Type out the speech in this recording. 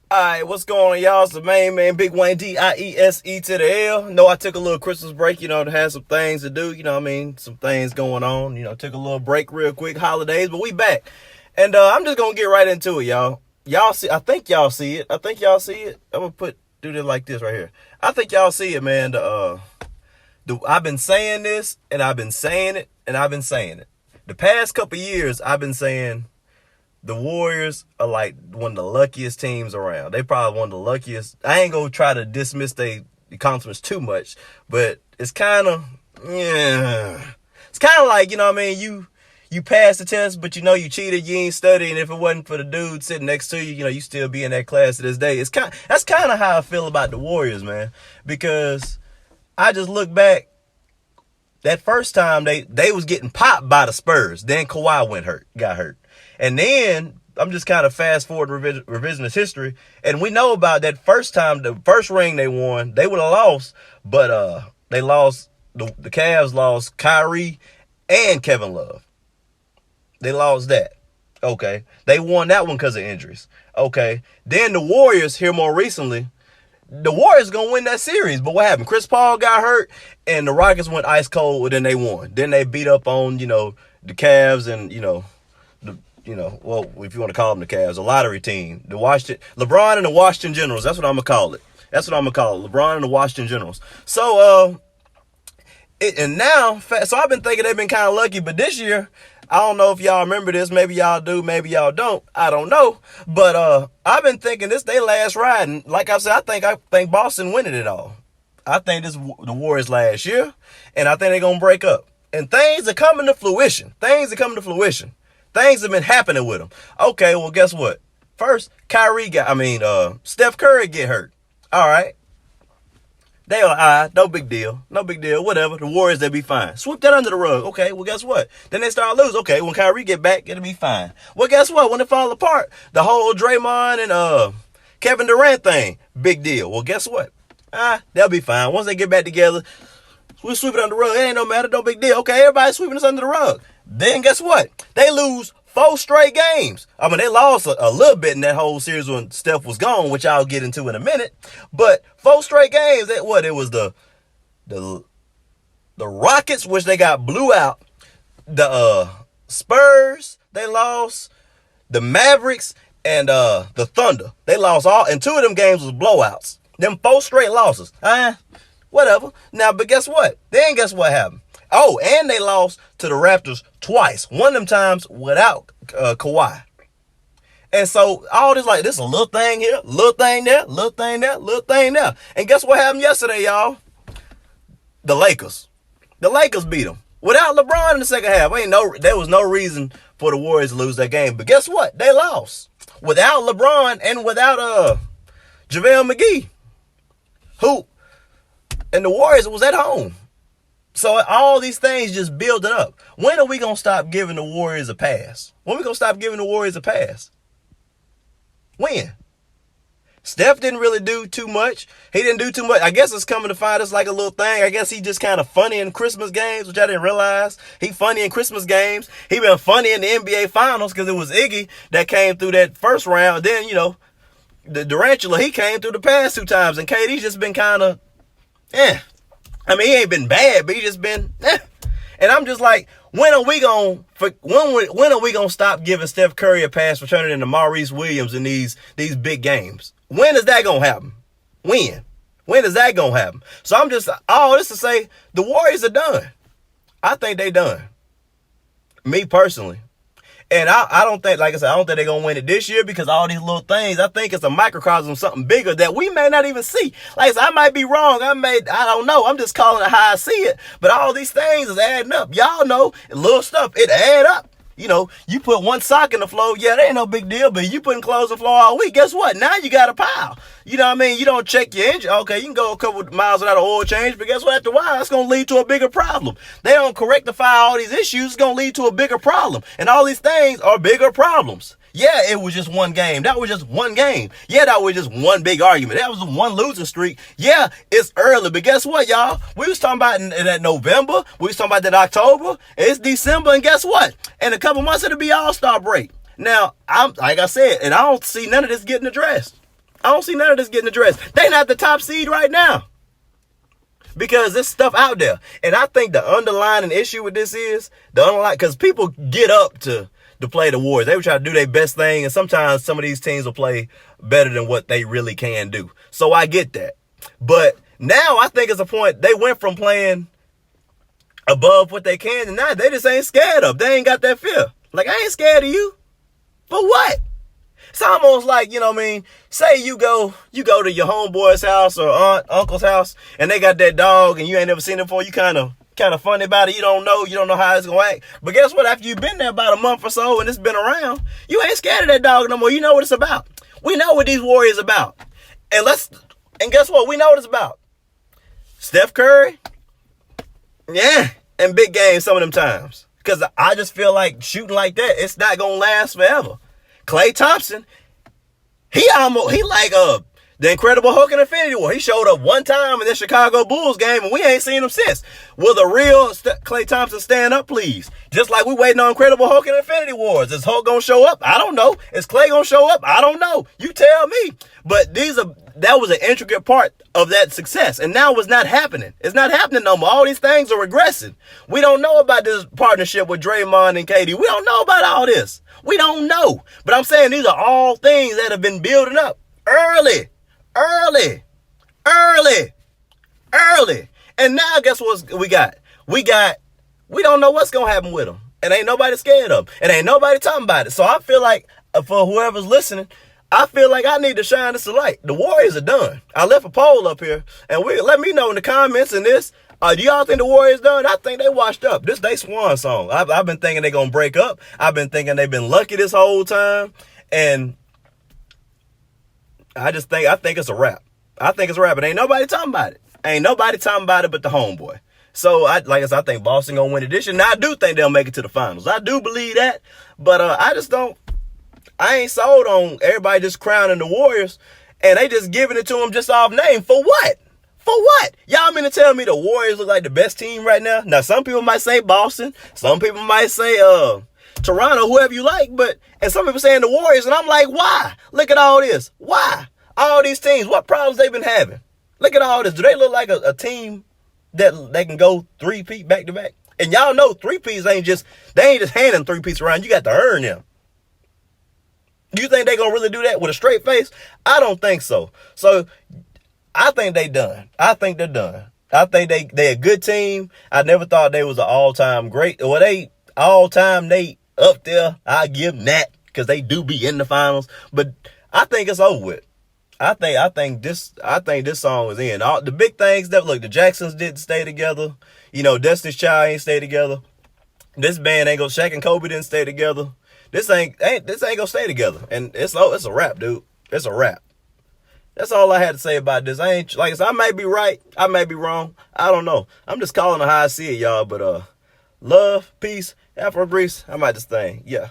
Alright, what's going on, y'all? It's the main man, Big Wayne, Diese to the L. No, I took a little Christmas break, to have some things to do, some things going on. Took a little break real quick, holidays, but we back. And I'm just gonna get right into it, y'all. Y'all see, I think y'all see it. I'm gonna do this like this right here. I think y'all see it, man. I've been saying this, and I've been saying it, and I've been saying it. The past couple years, I've been saying the Warriors are like one of the luckiest teams around. They probably one of the luckiest. I ain't gonna try to dismiss the accomplishments too much, but it's kind of, yeah. It's kind of like, you passed the test, but you cheated, you ain't studying. And if it wasn't for the dude sitting next to you, you still be in that class to this day. That's kind of how I feel about the Warriors, man, because I just look back. That first time they was getting popped by the Spurs. Then Kawhi got hurt. And then I'm just kind of fast forward revisionist history. And we know about that first time, the first ring they won, they would have lost, but they lost, the Cavs lost Kyrie and Kevin Love. They lost that. Okay. They won that one because of injuries. Okay. Then the Warriors here more recently, the Warriors going to win that series. But what happened? Chris Paul got hurt, and the Rockets went ice cold, and then they won. Then they beat up on, the Cavs and, well, if you want to call them the Cavs, the lottery team. LeBron and the Washington Generals. That's what I'm going to call it. LeBron and the Washington Generals. So, so I've been thinking they've been kind of lucky, but this year, I don't know if y'all remember this. Maybe y'all do. Maybe y'all don't. I don't know. But I've been thinking this they last ride. And like I said, I think Boston winning it all. I think this the Warriors last year, and I think they're gonna break up. And things are coming to fruition. Things have been happening with them. Okay, well, guess what? First, Steph Curry get hurt. All right. They are no big deal. Whatever. The Warriors, they'll be fine. Sweep that under the rug. Okay, well, guess what? Then they start losing. Okay, when Kyrie get back, it'll be fine. Well, guess what? When it fall apart, the whole Draymond and Kevin Durant thing, big deal. Well, guess what? They'll be fine. Once they get back together, we'll sweep it under the rug. It ain't no matter, no big deal. Okay, everybody's sweeping this under the rug. Then guess what? They lose 4 straight games. They lost a little bit in that whole series when Steph was gone, which I'll get into in a minute. But 4 straight games. It was the Rockets, which they got blew out. The Spurs, they lost. The Mavericks and the Thunder, they lost all. And 2 of them games was blowouts. Them 4 straight losses. Whatever. Now, but guess what? Then guess what happened? Oh, and they lost to the Raptors twice. One of them times without Kawhi. And so all this this is a little thing here, little thing there, little thing there, little thing there. And guess what happened yesterday, y'all? The Lakers. The Lakers beat them. Without LeBron in the second half, there was no reason for the Warriors to lose that game. But guess what? They lost. Without LeBron and without JaVale McGee. And the Warriors was at home. So all these things just building up. When are we going to stop giving the Warriors a pass? When are we going to stop giving the Warriors a pass? When? Steph didn't really do too much. He didn't do too much. I guess it's coming to find us like a little thing. I guess he just kind of funny in Christmas games, which I didn't realize. He funny in Christmas games. He been funny in the NBA Finals because it was Iggy that came through that first round. Then, the Durantula, he came through the past 2 times. And KD's just been kind of, he ain't been bad, but he just been, And I'm just like, when are we gonna stop giving Steph Curry a pass for turning into Maurice Williams in these big games? When is that gonna happen? When is that gonna happen? So I'm just all this to say the Warriors are done. I think they done. Me personally. And I don't think, like I said, I don't think they're going to win it this year because all these little things, I think it's a microcosm of something bigger that we may not even see. Like I said, I might be wrong. I don't know. I'm just calling it how I see it. But all these things is adding up. Y'all know, little stuff, it add up. You put 1 sock in the floor, that ain't no big deal, but you putting clothes in the floor all week, guess what? Now you got a pile. You don't check your engine. Okay, you can go a couple of miles without an oil change, but guess what? After a while, that's going to lead to a bigger problem. They don't rectify all these issues, it's going to lead to a bigger problem. And all these things are bigger problems. Yeah, it was just one game. That was just one game. Yeah, that was just one big argument. That was one losing streak. Yeah, it's early, but guess what, y'all? We was talking about in that November. We was talking about that October. It's December, and guess what? In a couple months, it'll be All-Star break. Now, like I said, and I don't see none of this getting addressed. I don't see none of this getting addressed. They not the top seed right now. Because there's stuff out there. And I think the underlying issue with this is, because people get up to play the Warriors. They would try to do their best thing, and sometimes some of these teams will play better than what they really can do. So I get that. But now I think it's a point, they went from playing above what they can, and now they just ain't scared of. They ain't got that fear. Like, I ain't scared of you. For what? It's almost like, you know what I mean? Say you go to your homeboy's house or aunt, uncle's house, and they got that dog, and you ain't never seen it before. You kind of funny about it. You don't know how it's gonna act. But guess what? After you've been there about a month or so, and it's been around, you ain't scared of that dog no more. You know what it's about. We know what these Warriors about, and guess what? We know what it's about. Steph Curry, yeah, and big games some of them times. Because I just feel like shooting like that, it's not going to last forever. Klay Thompson, he like the Incredible Hulk in Infinity War. He showed up one time in the Chicago Bulls game, and we ain't seen him since. Will the real Klay Thompson stand up, please? Just like we waiting on Incredible Hulk in Infinity Wars. Is Hulk going to show up? I don't know. Is Klay going to show up? I don't know. You tell me. But that was an intricate part of that success. And now it's not happening. It's not happening no more. All these things are regressing. We don't know about this partnership with Draymond and KD. We don't know about all this. We don't know. But I'm saying these are all things that have been building up early. And now guess what we got? We don't know what's going to happen with them. And ain't nobody scared of them. And ain't nobody talking about it. So I feel like for whoever's listening, I feel like I need to shine this a light. The Warriors are done. I left a poll up here, and let me know in the comments in this. Do y'all think the Warriors done? I think they washed up. This they swan song. I've been thinking they're going to break up. I've been thinking they've been lucky this whole time. And I think it's a wrap. I think it's a wrap. And ain't nobody talking about it. Ain't nobody talking about it but the homeboy. So, I think Boston going to win this year. Now, I do think they'll make it to the finals. I do believe that. But I ain't sold on everybody just crowning the Warriors and they just giving it to them just off name. For what? For what? Y'all mean to tell me the Warriors look like the best team right now? Now, some people might say Boston. Some people might say Toronto, whoever you like. And some people saying the Warriors. And I'm like, why? Look at all this. Why? All these teams, what problems they been having? Look at all this. Do they look like a team that they can go three-peat back-to-back? And y'all know three-peats ain't just handing three-peats around. You got to earn them. You think they going to really do that with a straight face? I don't think so. So, I think they done. I think they're done. I think they a good team. I never thought they was an all-time great. Well, they all-time, they up there. I give them that because they do be in the finals. But I think it's over with. I think this song is in. All the big things that look, the Jacksons didn't stay together. You know, Destiny's Child ain't stay together. This band ain't Shaq and Kobe didn't stay together. This ain't gonna stay together. And it's a wrap, dude. It's a wrap. That's all I had to say about this. I may be right, I may be wrong. I don't know. I'm just calling it how I see it, y'all. But love, peace, Afro Grease. I'm at this thing. Yeah.